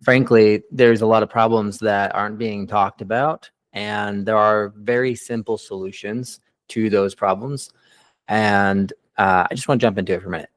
frankly, there's a lot of problems that aren't being talked about, and there are very simple solutions to those problems. And I just want to jump into it for a minute.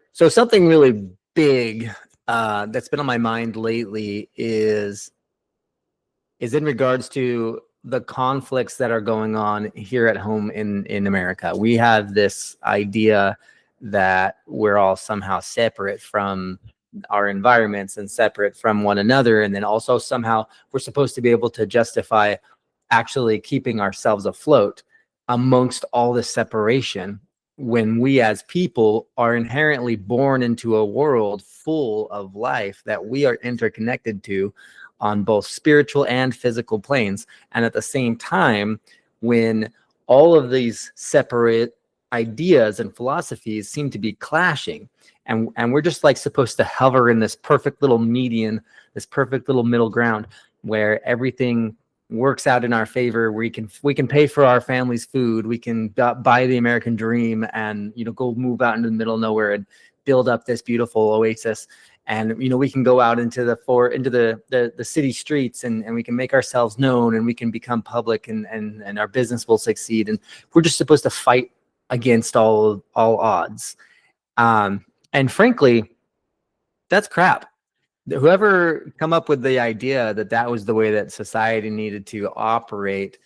So something really big that's been on my mind lately is in regards to the conflicts that are going on here at home in America. We have this idea that we're all somehow separate from our environments and separate from one another, and then also somehow we're supposed to be able to justify actually keeping ourselves afloat amongst all this separation, when we as people are inherently born into a world full of life that we are interconnected to on both spiritual and physical planes. And at the same time, when all of these separate ideas and philosophies seem to be clashing, and we're just like supposed to hover in this perfect little median, this perfect little middle ground where everything works out in our favor. We can pay for our family's food, we can buy the American dream, and go move out into the middle of nowhere and build up this beautiful oasis. And we can go out into the city streets, and we can make ourselves known, and we can become public, and our business will succeed. And we're just supposed to fight against all odds. And frankly, that's crap. Whoever come up with the idea that was the way that society needed to operate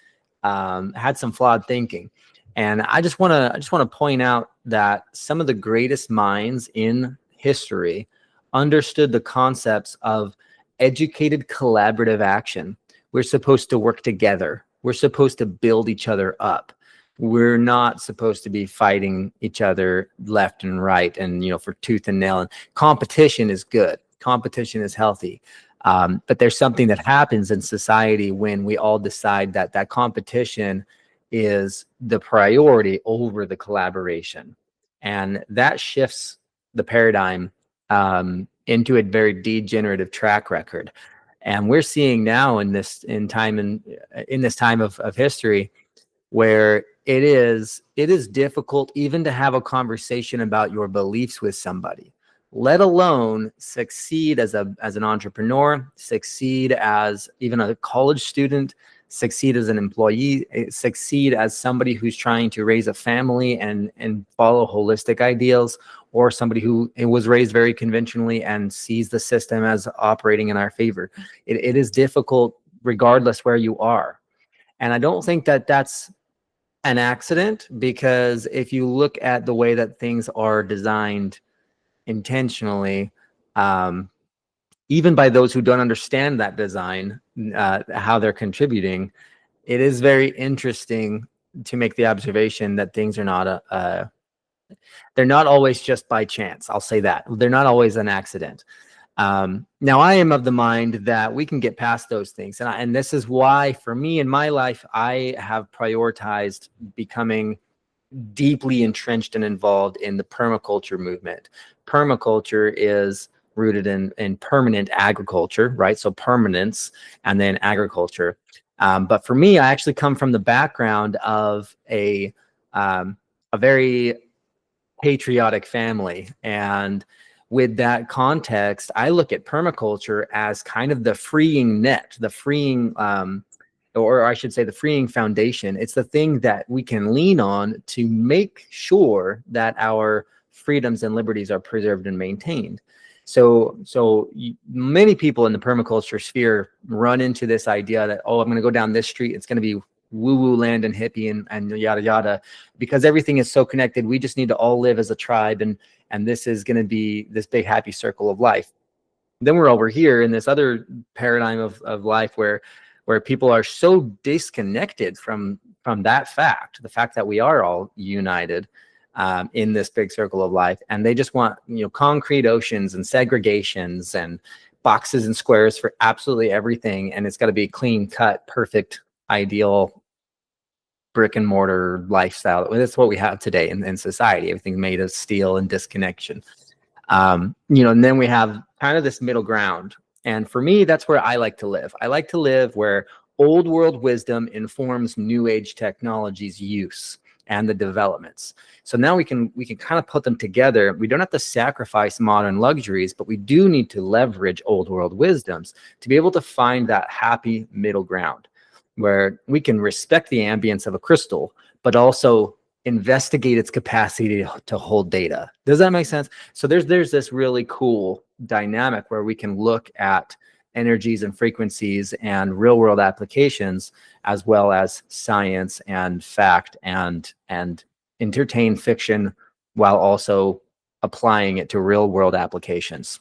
had some flawed thinking. And I just want to point out that some of the greatest minds in history understood the concepts of educated collaborative action. We're supposed to work together. We're supposed to build each other up. We're not supposed to be fighting each other left and right and for tooth and nail. And competition is good. Competition is healthy. But there's something that happens in society when we all decide that competition is the priority over the collaboration. And that shifts the paradigm into a very degenerative track record. And we're seeing now in this time of history where it is difficult even to have a conversation about your beliefs with somebody, let alone succeed as an entrepreneur, succeed as even a college student, succeed as an employee, succeed as somebody who's trying to raise a family and follow holistic ideals, or somebody who was raised very conventionally and sees the system as operating in our favor. It is difficult regardless where you are. And I don't think that that's an accident, because if you look at the way that things are designed intentionally, even by those who don't understand that design, how they're contributing, it is very interesting to make the observation that things are not they're not always just by chance. I'll say that. They're not always an accident. Now, I am of the mind that we can get past those things. And this is why, for me in my life, I have prioritized becoming deeply entrenched and involved in the permaculture movement. Permaculture is rooted in permanent agriculture, right? So permanence and then agriculture. But for me, I actually come from the background of a very patriotic family. And with that context, I look at permaculture as kind of the freeing net, the freeing, or I should say the freeing foundation. It's the thing that we can lean on to make sure that our freedoms and liberties are preserved and maintained. So many people in the permaculture sphere run into this idea that, oh, I'm going to go down this street, it's going to be woo-woo land and hippie and yada yada, because everything is so connected. We just need to all live as a tribe, and this is going to be this big happy circle of life. Then we're over here in this other paradigm of life where people are so disconnected from that fact, the fact that we are all united in this big circle of life, and they just want, you know, concrete oceans and segregations and boxes and squares for absolutely everything, and it's got to be clean cut, perfect, ideal brick and mortar lifestyle. That's what we have today in society. Everything's made of steel and disconnection. You know, and then we have kind of this middle ground. And for me, that's where I like to live. I like to live where old world wisdom informs new age technology's use and the developments. So now we can kind of put them together. We don't have to sacrifice modern luxuries, but we do need to leverage old world wisdoms to be able to find that happy middle ground where we can respect the ambience of a crystal, but also investigate its capacity to hold data. Does that make sense? So there's this really cool dynamic where we can look at energies and frequencies and real world applications, as well as science and fact and entertain fiction while also applying it to real world applications.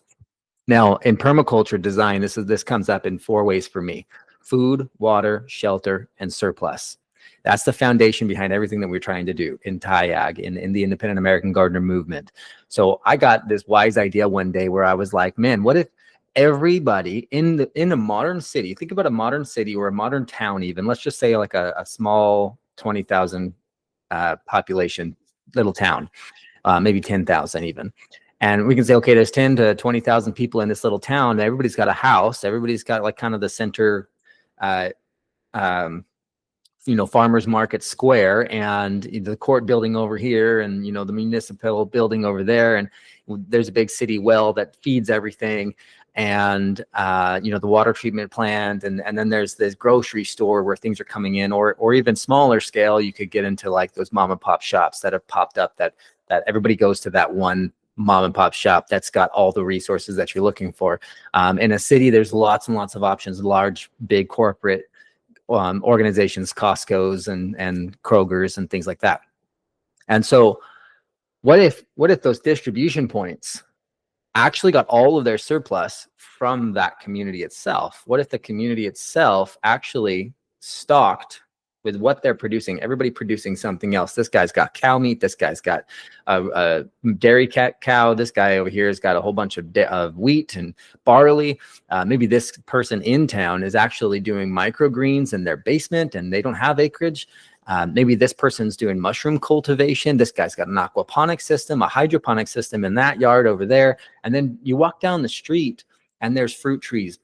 Now, in permaculture design, this comes up in 4 ways for me: food, water, shelter, and surplus. That's the foundation behind everything that we're trying to do in TIAG, in the Independent American Gardener movement. So I got this wise idea one day where I was like, man, what if everybody in a modern city, think about a modern city or a modern town, even, let's just say like a small 20,000 population little town, maybe 10,000 even. And we can say, okay, there's 10 to 20,000 people in this little town. Everybody's got a house. Everybody's got like kind of the center, you know, farmers market square, and the court building over here, and, you know, the municipal building over there. And there's a big city well that feeds everything. And, you know, the water treatment plant. And then there's this grocery store where things are coming in, or even smaller scale, you could get into like those mom and pop shops that have popped up that everybody goes to that one mom and pop shop that's got all the resources that you're looking for. In a city, there's lots and lots of options, large, big corporate organizations, Costco's and Kroger's and things like that. And so what if those distribution points actually got all of their surplus from that community itself? What if the community itself actually stocked with what they're producing, everybody producing something else? This guy's got cow meat, this guy's got a dairy cow, this guy over here has got a whole bunch of wheat and barley. Maybe this person in town is actually doing microgreens in their basement and they don't have acreage. Maybe this person's doing mushroom cultivation. This guy's got an aquaponic system, a hydroponic system in that yard over there. And then you walk down the street and there's fruit trees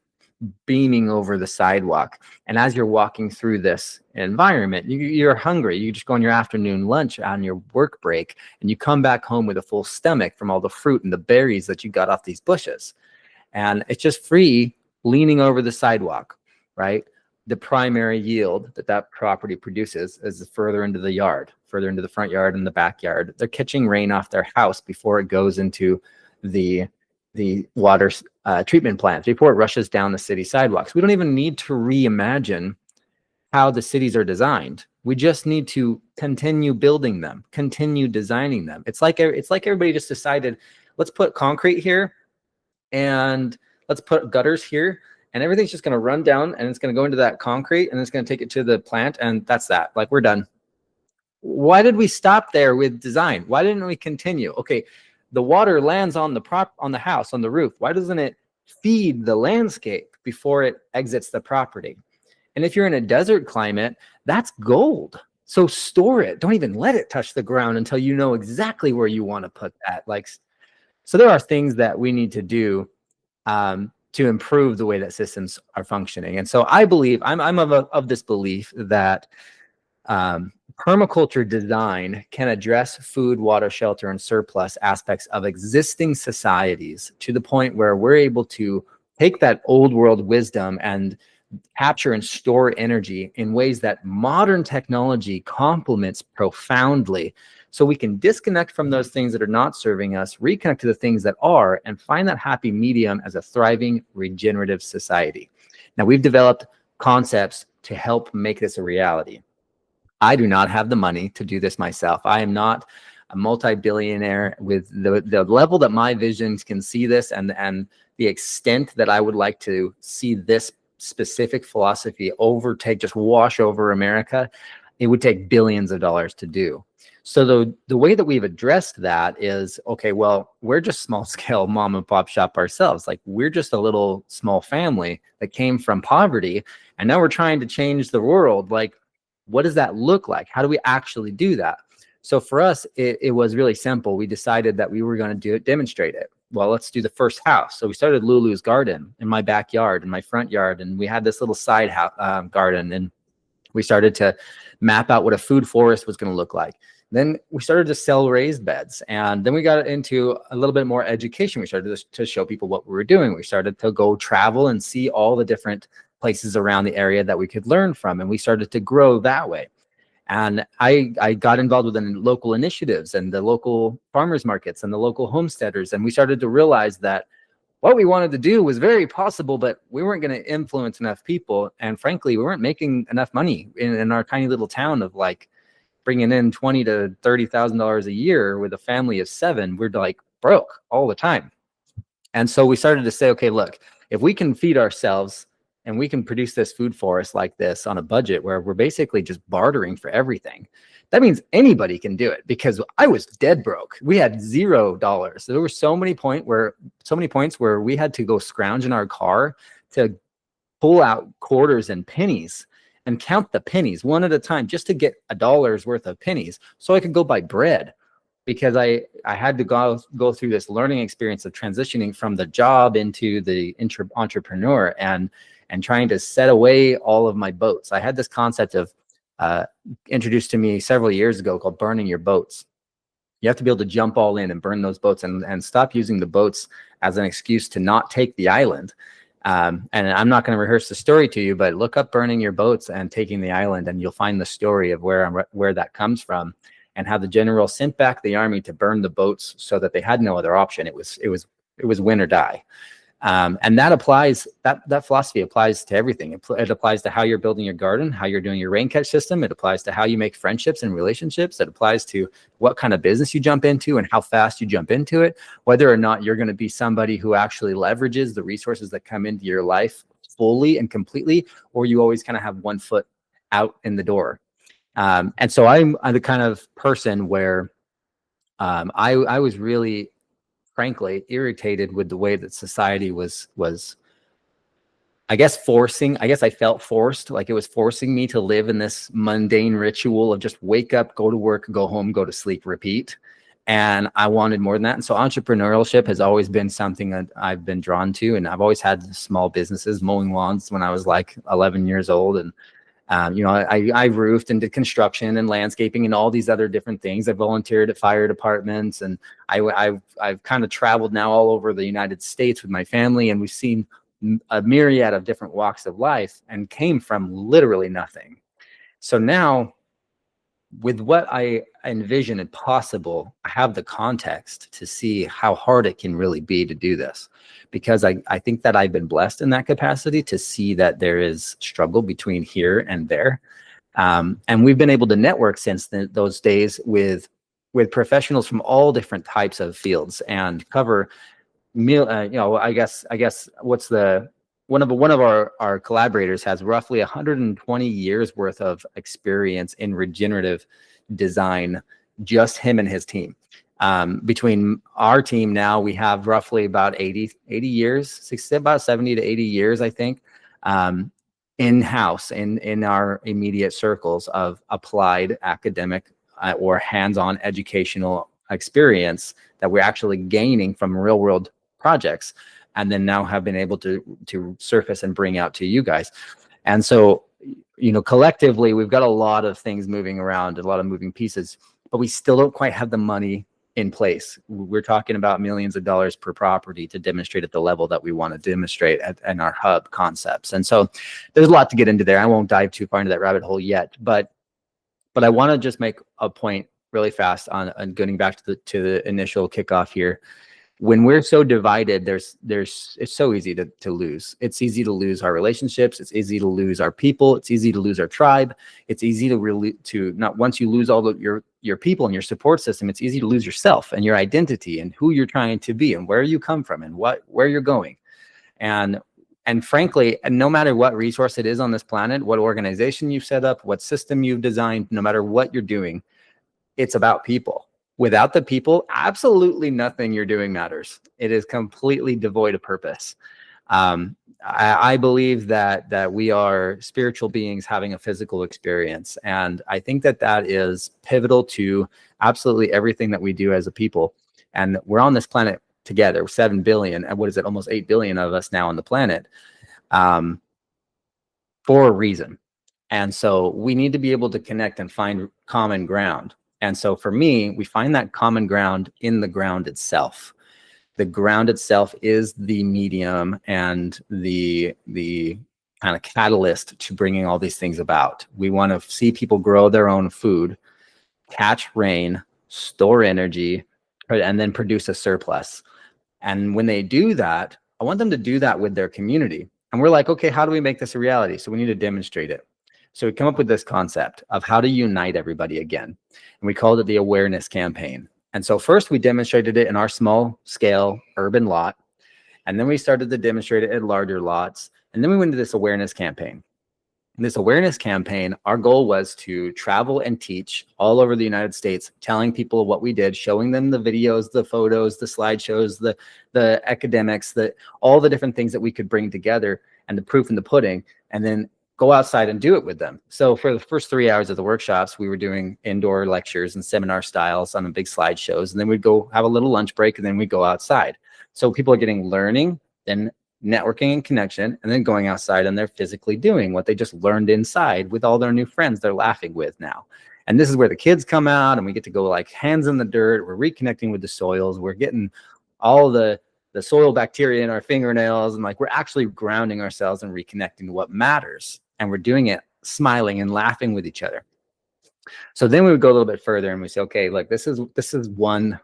beaming over the sidewalk. And as you're walking through this environment, you're hungry. You just go on your afternoon lunch on your work break, and you come back home with a full stomach from all the fruit and the berries that you got off these bushes. And it's just free leaning over the sidewalk, right? The primary yield that property produces is further into the yard, further into the front yard and the backyard. They're catching rain off their house before it goes into the water treatment plants, before it rushes down the city sidewalks. We don't even need to reimagine how the cities are designed. We just need to continue building them, continue designing them. It's like everybody just decided, let's put concrete here and let's put gutters here, and everything's just going to run down and it's going to go into that concrete and it's going to take it to the plant, and that's that. Like, we're done. Why did we stop there with design? Why didn't we continue? Okay, the water lands on the house, on the roof. Why doesn't it feed the landscape before it exits the property? And if you're in a desert climate, that's gold. So store it. Don't even let it touch the ground until you know exactly where you want to put that. Like, so there are things that we need to do to improve the way that systems are functioning. And so I believe, I'm of this belief that permaculture design can address food, water, shelter, and surplus aspects of existing societies to the point where we're able to take that old world wisdom and capture and store energy in ways that modern technology complements profoundly. So we can disconnect from those things that are not serving us, reconnect to the things that are, and find that happy medium as a thriving, regenerative society. Now, we've developed concepts to help make this a reality. I do not have the money to do this myself. I am not a multi-billionaire with the level that my visions can see this, and the extent that I would like to see this specific philosophy overtake, just wash over America. It would take billions of dollars to do. So the way that we've addressed that is, okay, well, we're just small scale mom and pop shop ourselves. Like, we're just a little small family that came from poverty, and now we're trying to change the world. Like, what does that look like? How do we actually do that? So for us, it was really simple. We decided that we were going to demonstrate it. Well, let's do the first house. So we started Lulu's garden in my backyard, in my front yard, and we had this little side garden, and we started to map out what a food forest was going to look like. Then we started to sell raised beds, and then we got into a little bit more education. We started to show people what we were doing. We started to go travel and see all the different places around the area that we could learn from, and we started to grow that way. And I got involved with the local initiatives and the local farmers markets and the local homesteaders, and we started to realize that what we wanted to do was very possible, but we weren't going to influence enough people, and frankly, we weren't making enough money in our tiny little town of like bringing in $20,000 to $30,000 a year with a family of 7. We're like broke all the time. And so we started to say, okay, look, if we can feed ourselves and we can produce this food forest like this on a budget where we're basically just bartering for everything, that means anybody can do it, because I was dead broke. We had $0. There were so many points where we had to go scrounge in our car to pull out quarters and pennies and count the pennies one at a time just to get $1 worth of pennies so I could go buy bread, because I had to go through this learning experience of transitioning from the job into the entrepreneur and trying to set away all of my boats. I had this concept of introduced to me several years ago called burning your boats. You have to be able to jump all in and burn those boats and stop using the boats as an excuse to not take the island. And I'm not going to rehearse the story to you, but look up burning your boats and taking the island, and you'll find the story of where that comes from, and how the general sent back the army to burn the boats so that they had no other option. It was win or die. And that applies, that philosophy applies to everything. It applies to how you're building your garden, how you're doing your rain catch system. It applies to how you make friendships and relationships. It applies to what kind of business you jump into and how fast you jump into it, whether or not you're going to be somebody who actually leverages the resources that come into your life fully and completely, or you always kind of have one foot out in the door. And so I'm the kind of person where I was really, frankly, irritated with the way that society was, I guess I felt forced, like it was forcing me to live in this mundane ritual of just wake up, go to work, go home, go to sleep, repeat. And I wanted more than that. And so entrepreneurship has always been something that I've been drawn to. And I've always had small businesses, mowing lawns when I was like 11 years old. And I roofed and did construction and landscaping and all these other different things. I volunteered at fire departments, and I've kind of traveled now all over the United States with my family, and we've seen a myriad of different walks of life and came from literally nothing. So now, with what I envision and possible, I have the context to see how hard it can really be to do this, because I think that I've been blessed in that capacity to see that there is struggle between here and there. And we've been able to network since those days with professionals from all different types of fields and cover I guess what's one of our collaborators has roughly 120 years worth of experience in regenerative design, just him and his team. Between our team now, we have roughly about 80 years, about 70 to 80 years, I think, in-house in our immediate circles of applied academic or hands-on educational experience that we're actually gaining from real world projects, and then now have been able to surface and bring out to you guys. And so, collectively, we've got a lot of things moving around, a lot of moving pieces, but we still don't quite have the money in place. We're talking about millions of dollars per property to demonstrate at the level that we want to demonstrate in our hub concepts. And so there's a lot to get into there. I won't dive too far into that rabbit hole yet, but I want to just make a point really fast on getting back to the initial kickoff here. when we're so divided, it's so easy to lose. It's easy to lose our relationships. It's easy to lose our people. It's easy to lose our tribe. It's easy to not, once you lose all of your people and your support system, it's easy to lose yourself and your identity and who you're trying to be and where you come from and where you're going. And frankly, no matter what resource it is on this planet, what organization you've set up, what system you've designed, no matter what you're doing, it's about people. Without the people, absolutely nothing you're doing matters. It is completely devoid of purpose. I believe that we are spiritual beings having a physical experience. And I think that is pivotal to absolutely everything that we do as a people. And we're on this planet together, 7 billion, and what is it, almost 8 billion of us now on the planet, for a reason. And so we need to be able to connect and find common ground. And so for me, we find that common ground in the ground itself. The ground itself is the medium and the kind of catalyst to bringing all these things about. We want to see people grow their own food, catch rain, store energy, and then produce a surplus. And when they do that, I want them to do that with their community. And we're like, okay, how do we make this a reality? So we need to demonstrate it. So we come up with this concept of how to unite everybody again. And we called it the awareness campaign. And so first we demonstrated it in our small scale urban lot. And then we started to demonstrate it at larger lots. And then we went to this awareness campaign. In this awareness campaign, our goal was to travel and teach all over the United States, telling people what we did, showing them the videos, the photos, the slideshows, the academics, all the different things that we could bring together and the proof in the pudding, and then go outside and do it with them. So for the first 3 hours of the workshops, we were doing indoor lectures and seminar styles on the big slideshows. And then we'd go have a little lunch break and then we'd go outside. So people are getting learning, then networking and connection, and then going outside and they're physically doing what they just learned inside with all their new friends they're laughing with now. And this is where the kids come out and we get to go like hands in the dirt. We're reconnecting with the soils. We're getting all the soil bacteria in our fingernails, and like we're actually grounding ourselves and reconnecting to what matters. And we're doing it smiling and laughing with each other. So then we would go a little bit further and we say, okay, like this is one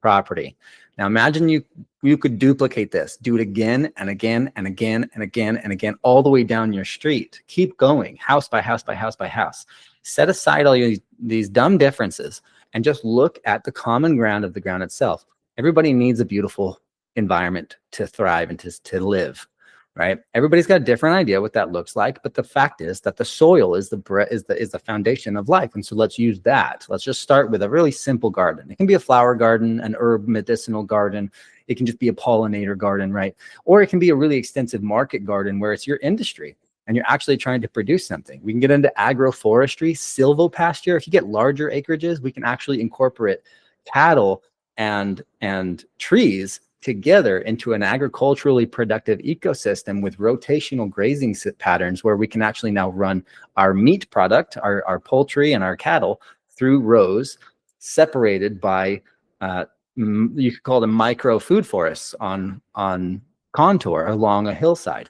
property. Now imagine you could duplicate this, do it again and again and again and again and again, all the way down your street. Keep going, house by house by house by house. Set aside all these dumb differences and just look at the common ground of the ground itself. Everybody needs a beautiful environment to thrive and to live. Right? Everybody's got a different idea what that looks like, but the fact is that the soil is the foundation of life. And so let's use that. Let's just start with a really simple garden. It can be a flower garden, an herb medicinal garden. It can just be a pollinator garden, right? Or it can be a really extensive market garden where it's your industry and you're actually trying to produce something. We can get into agroforestry, silvopasture. If you get larger acreages, we can actually incorporate cattle and trees together into an agriculturally productive ecosystem with rotational grazing patterns where we can actually now run our meat product, our poultry and our cattle through rows separated by, you could call them micro food forests on contour along a hillside.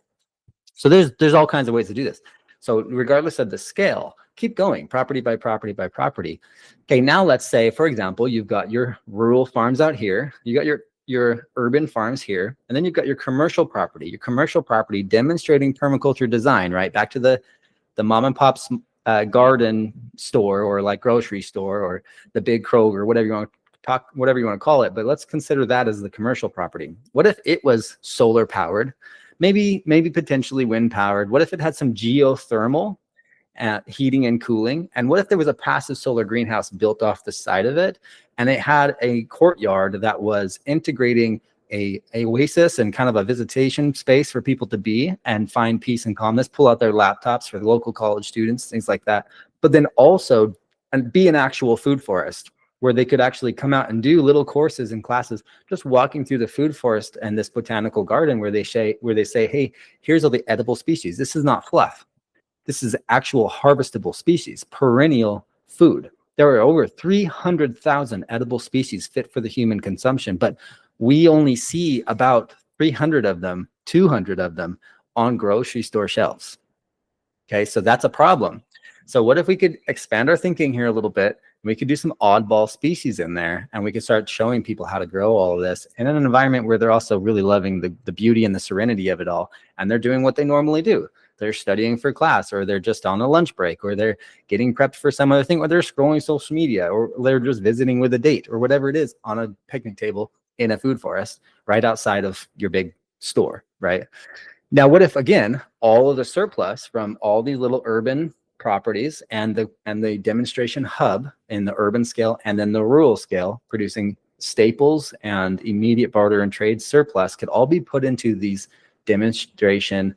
So there's all kinds of ways to do this. So regardless of the scale, keep going property by property by property. Okay, now let's say, for example, you've got your rural farms out here, you got your urban farms here, and then you've got your commercial property demonstrating permaculture design, right? Back to the mom and pop's garden store or like grocery store or the big Kroger, whatever you want to call it. But let's consider that as the commercial property. What if it was solar powered, maybe potentially wind powered? What if it had some geothermal heating and cooling? And what if there was a passive solar greenhouse built off the side of it, and it had a courtyard that was integrating a oasis and kind of a visitation space for people to be and find peace and calmness, pull out their laptops for the local college students, things like that, but then also be an actual food forest where they could actually come out and do little courses and classes, just walking through the food forest and this botanical garden where they say, hey, here's all the edible species. This is not fluff. This is actual harvestable species, perennial food. There are over 300,000 edible species fit for the human consumption, but we only see about 300 of them, 200 of them on grocery store shelves. Okay, so that's a problem. So what if we could expand our thinking here a little bit We could do some oddball species in there, and we could start showing people how to grow all of this in an environment where they're also really loving the beauty and the serenity of it all. And they're doing what they normally do. They're studying for class, or they're just on a lunch break, or they're getting prepped for some other thing, or they're scrolling social media, or they're just visiting with a date, or whatever it is, on a picnic table in a food forest right outside of your big store, right? Now, what if, again, all of the surplus from all these little urban properties and the demonstration hub in the urban scale and then the rural scale producing staples and immediate barter and trade surplus could all be put into these demonstration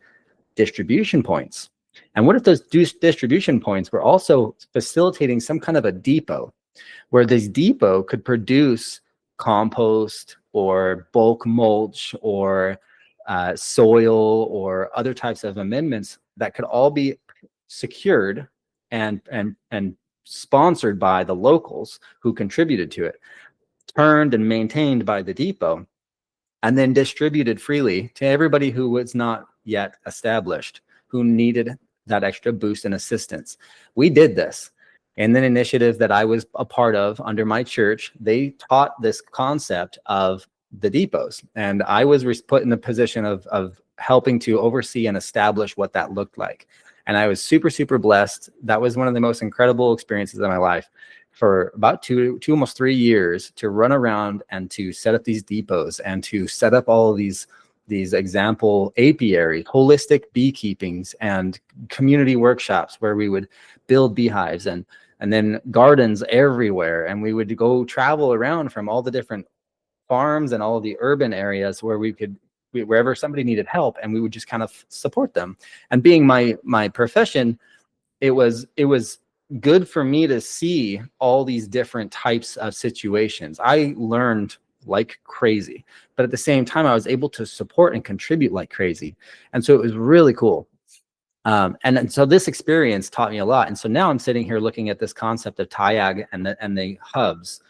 distribution points? And what if those distribution points were also facilitating some kind of a depot, where this depot could produce compost or bulk mulch or soil or other types of amendments that could all be secured and sponsored by the locals who contributed to it, turned and maintained by the depot, and then distributed freely to everybody who was not yet established, who needed that extra boost and assistance. We did this. And then initiative that I was a part of under my church, they taught this concept of the depots. And I was put in the position of helping to oversee and establish what that looked like. And I was super, super blessed. That was one of the most incredible experiences of my life, for about two, almost 3 years, to run around and to set up these depots and to set up all of these example apiaries, holistic beekeepings, and community workshops where we would build beehives and then gardens everywhere. And we would go travel around from all the different farms and all of the urban areas where wherever somebody needed help, and we would just kind of support them. And being my profession, it was good for me to see all these different types of situations. I learned like crazy, but at the same time, I was able to support and contribute like crazy. And so it was really cool. And so this experience taught me a lot. And so now I'm sitting here looking at this concept of TIAG and the hubs.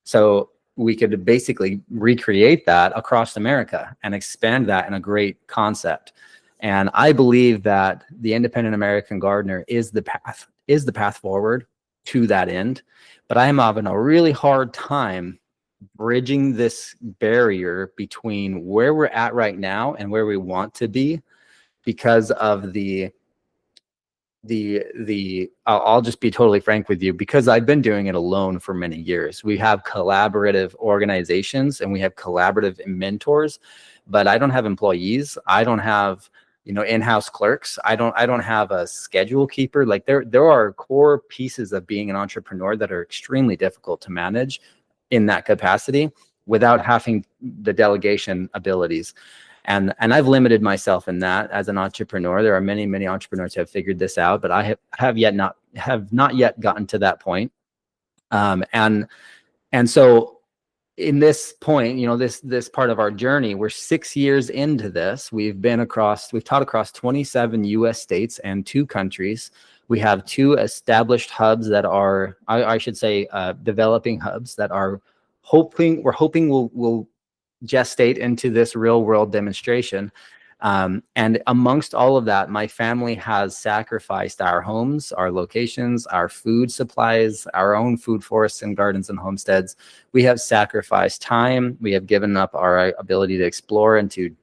So we could basically recreate that across America and expand that in a great concept. And I believe that the independent American gardener is the path forward to that end. But I am having a really hard time bridging this barrier between where we're at right now and where we want to be, because of I'll just be totally frank with you, because I've been doing it alone for many years. We have collaborative organizations and we have collaborative mentors, but I don't have employees. I don't have, in-house clerks. I don't have a schedule keeper. Like there are core pieces of being an entrepreneur that are extremely difficult to manage in that capacity without having the delegation abilities. And I've limited myself in that as an entrepreneur. There are many, many entrepreneurs who have figured this out, but I have not yet gotten to that point. And so in this point, this part of our journey, we're 6 years into this. We've taught across 27 US states and 2 countries. We have 2 established hubs that are, I should say, developing hubs that are we're hoping will gestate into this real world demonstration. And amongst all of that, my family has sacrificed our homes, our locations, our food supplies, our own food forests and gardens and homesteads. We have sacrificed time. We have given up our ability to explore and to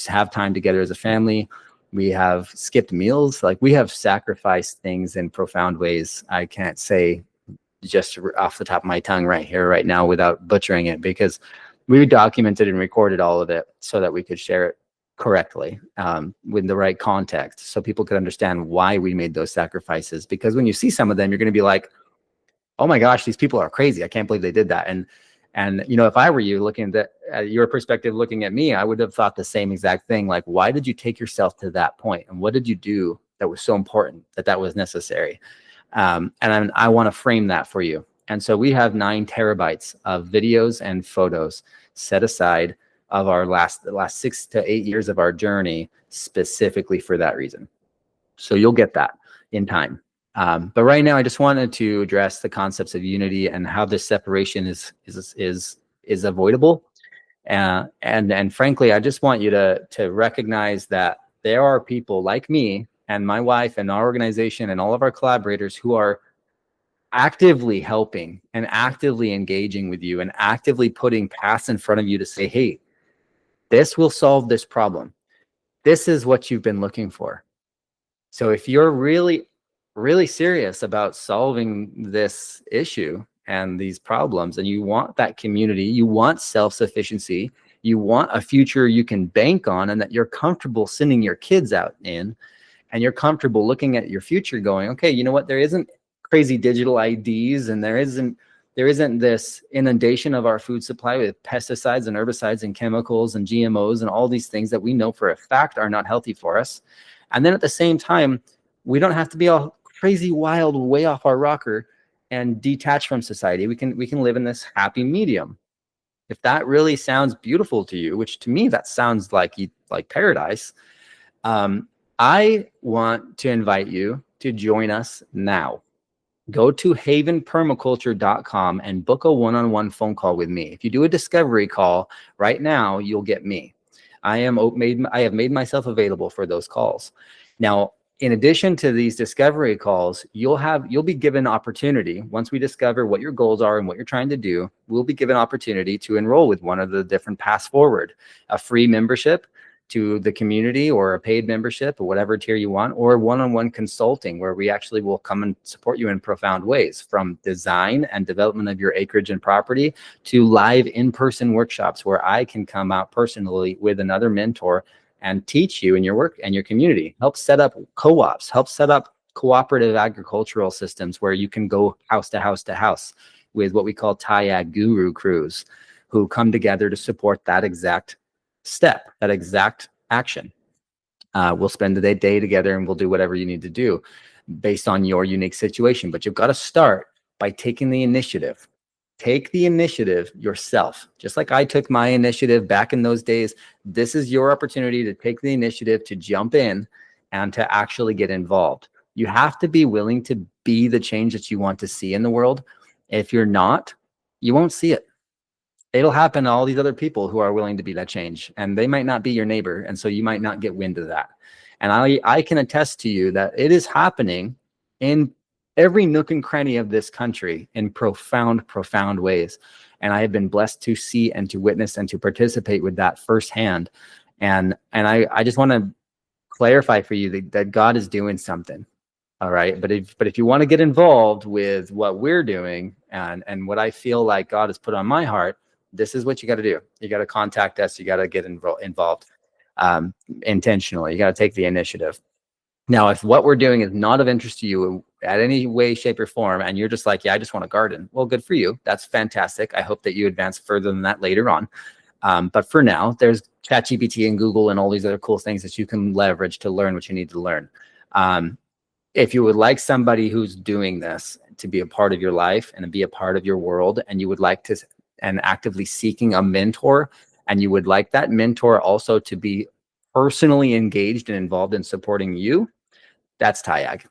have time together as a family. We have skipped meals. Like, we have sacrificed things in profound ways. I can't say just off the top of my tongue right here, right now, without butchering it, because we documented and recorded all of it so that we could share it correctly, with the right context, so people could understand why we made those sacrifices. Because when you see some of them, you're going to be like, oh my gosh, these people are crazy. I can't believe they did that. And if I were you, looking at your perspective, llooking at me, I would have thought the same exact thing. Like, why did you take yourself to that point? And what did you do that was so important that was necessary? And I want to frame that for you. And so we have 9 terabytes of videos and photos set aside of our last 6 to 8 years of our journey, specifically for that reason. So you'll get that in time. But right now, I just wanted to address the concepts of unity and how this separation is avoidable. And frankly, I just want you to recognize that there are people like me and my wife and our organization and all of our collaborators who are actively helping and actively engaging with you and actively putting paths in front of you to say, hey, this will solve this problem. This is what you've been looking for. So if you're really, really serious about solving this issue and these problems, and you want that community, you want self-sufficiency, you want a future you can bank on and that you're comfortable sending your kids out in, and you're comfortable looking at your future going, okay, you know what, there isn't crazy digital IDs, and there isn't this inundation of our food supply with pesticides and herbicides and chemicals and GMOs and all these things that we know for a fact are not healthy for us. And then at the same time, we don't have to be all crazy, wild, way off our rocker and detached from society. We can live in this happy medium. If that really sounds beautiful to you, which to me that sounds like paradise, I want to invite you to join us now. Go to havenpermaculture.com and book a one-on-one phone call with me. If you do a discovery call right now, you'll get me. I have made myself available for those calls. Now, in addition to these discovery calls, you'll be given opportunity. Once we discover what your goals are and what you're trying to do, we'll be given opportunity to enroll with one of the different paths forward, a free membership to the community, or a paid membership, or whatever tier you want, or one-on-one consulting where we actually will come and support you in profound ways, from design and development of your acreage and property to live in-person workshops where I can come out personally with another mentor and teach you in your work and your community, help set up co-ops, help set up cooperative agricultural systems where you can go house to house to house with what we call TIAG guru crews, who come together to support that exact step, that exact action. We'll spend the day together and we'll do whatever you need to do based on your unique situation. But you've got to start by taking the initiative. Take the initiative yourself. Just like I took my initiative back in those days, this is your opportunity to take the initiative, to jump in and to actually get involved. You have to be willing to be the change that you want to see in the world. If you're not, you won't see it. It'll happen to all these other people who are willing to be that change, and they might not be your neighbor, and so you might not get wind of that. And I can attest to you that it is happening in every nook and cranny of this country in profound, profound ways. And I have been blessed to see and to witness and to participate with that firsthand. And I just want to clarify for you that God is doing something. All right. But if you want to get involved with what we're doing and what I feel like God has put on my heart, this is what you got to do. You got to contact us. You got to get involved intentionally. You got to take the initiative. Now, if what we're doing is not of interest to you at any way, shape, or form, and you're just like, yeah, I just want to garden, well, good for you. That's fantastic. I hope that you advance further than that later on. But for now, there's ChatGPT and Google and all these other cool things that you can leverage to learn what you need to learn. If you would like somebody who's doing this to be a part of your life and to be a part of your world, and you would like to, and actively seeking a mentor, and you would like that mentor also to be personally engaged and involved in supporting you, that's TIAG.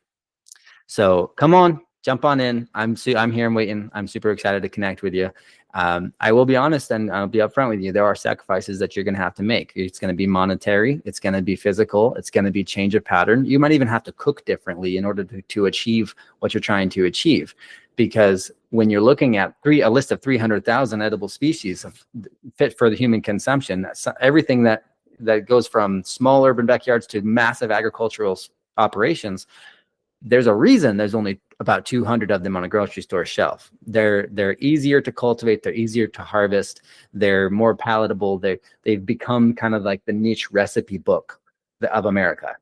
So come on, jump on in. I'm here and waiting. I'm super excited to connect with you. I will be honest and I'll be upfront with you. There are sacrifices that you're going to have to make. It's going to be monetary. It's going to be physical. It's going to be change of pattern. You might even have to cook differently in order to achieve what you're trying to achieve. Because when you're looking at a list of 300,000 edible species fit for the human consumption, that's everything that goes from small urban backyards to massive agricultural operations. There's a reason there's only about 200 of them on a grocery store shelf. They're easier to cultivate. They're easier to harvest. They're more palatable. They've become kind of like the niche recipe book of America.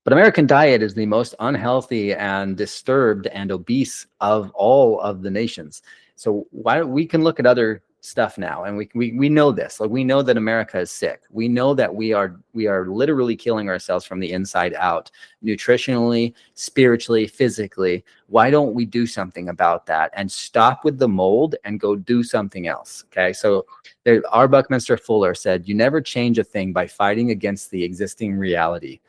But American diet is the most unhealthy and disturbed and obese of all of the nations. So why we can look at other stuff now, and we know this. Like, we know that America is sick. We know that we are literally killing ourselves from the inside out, nutritionally, spiritually, physically. Why don't we do something about that and stop with the mold and go do something else? Okay, so our Buckminster Fuller said, "You never change a thing by fighting against the existing reality.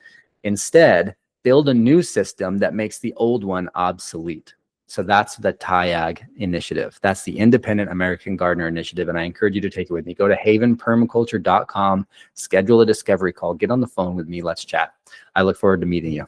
Instead, build a new system that makes the old one obsolete." So that's the TIAG initiative. That's the Independent American Gardener Initiative. And I encourage you to take it with me. Go to havenpermaculture.com, schedule a discovery call, get on the phone with me. Let's chat. I look forward to meeting you.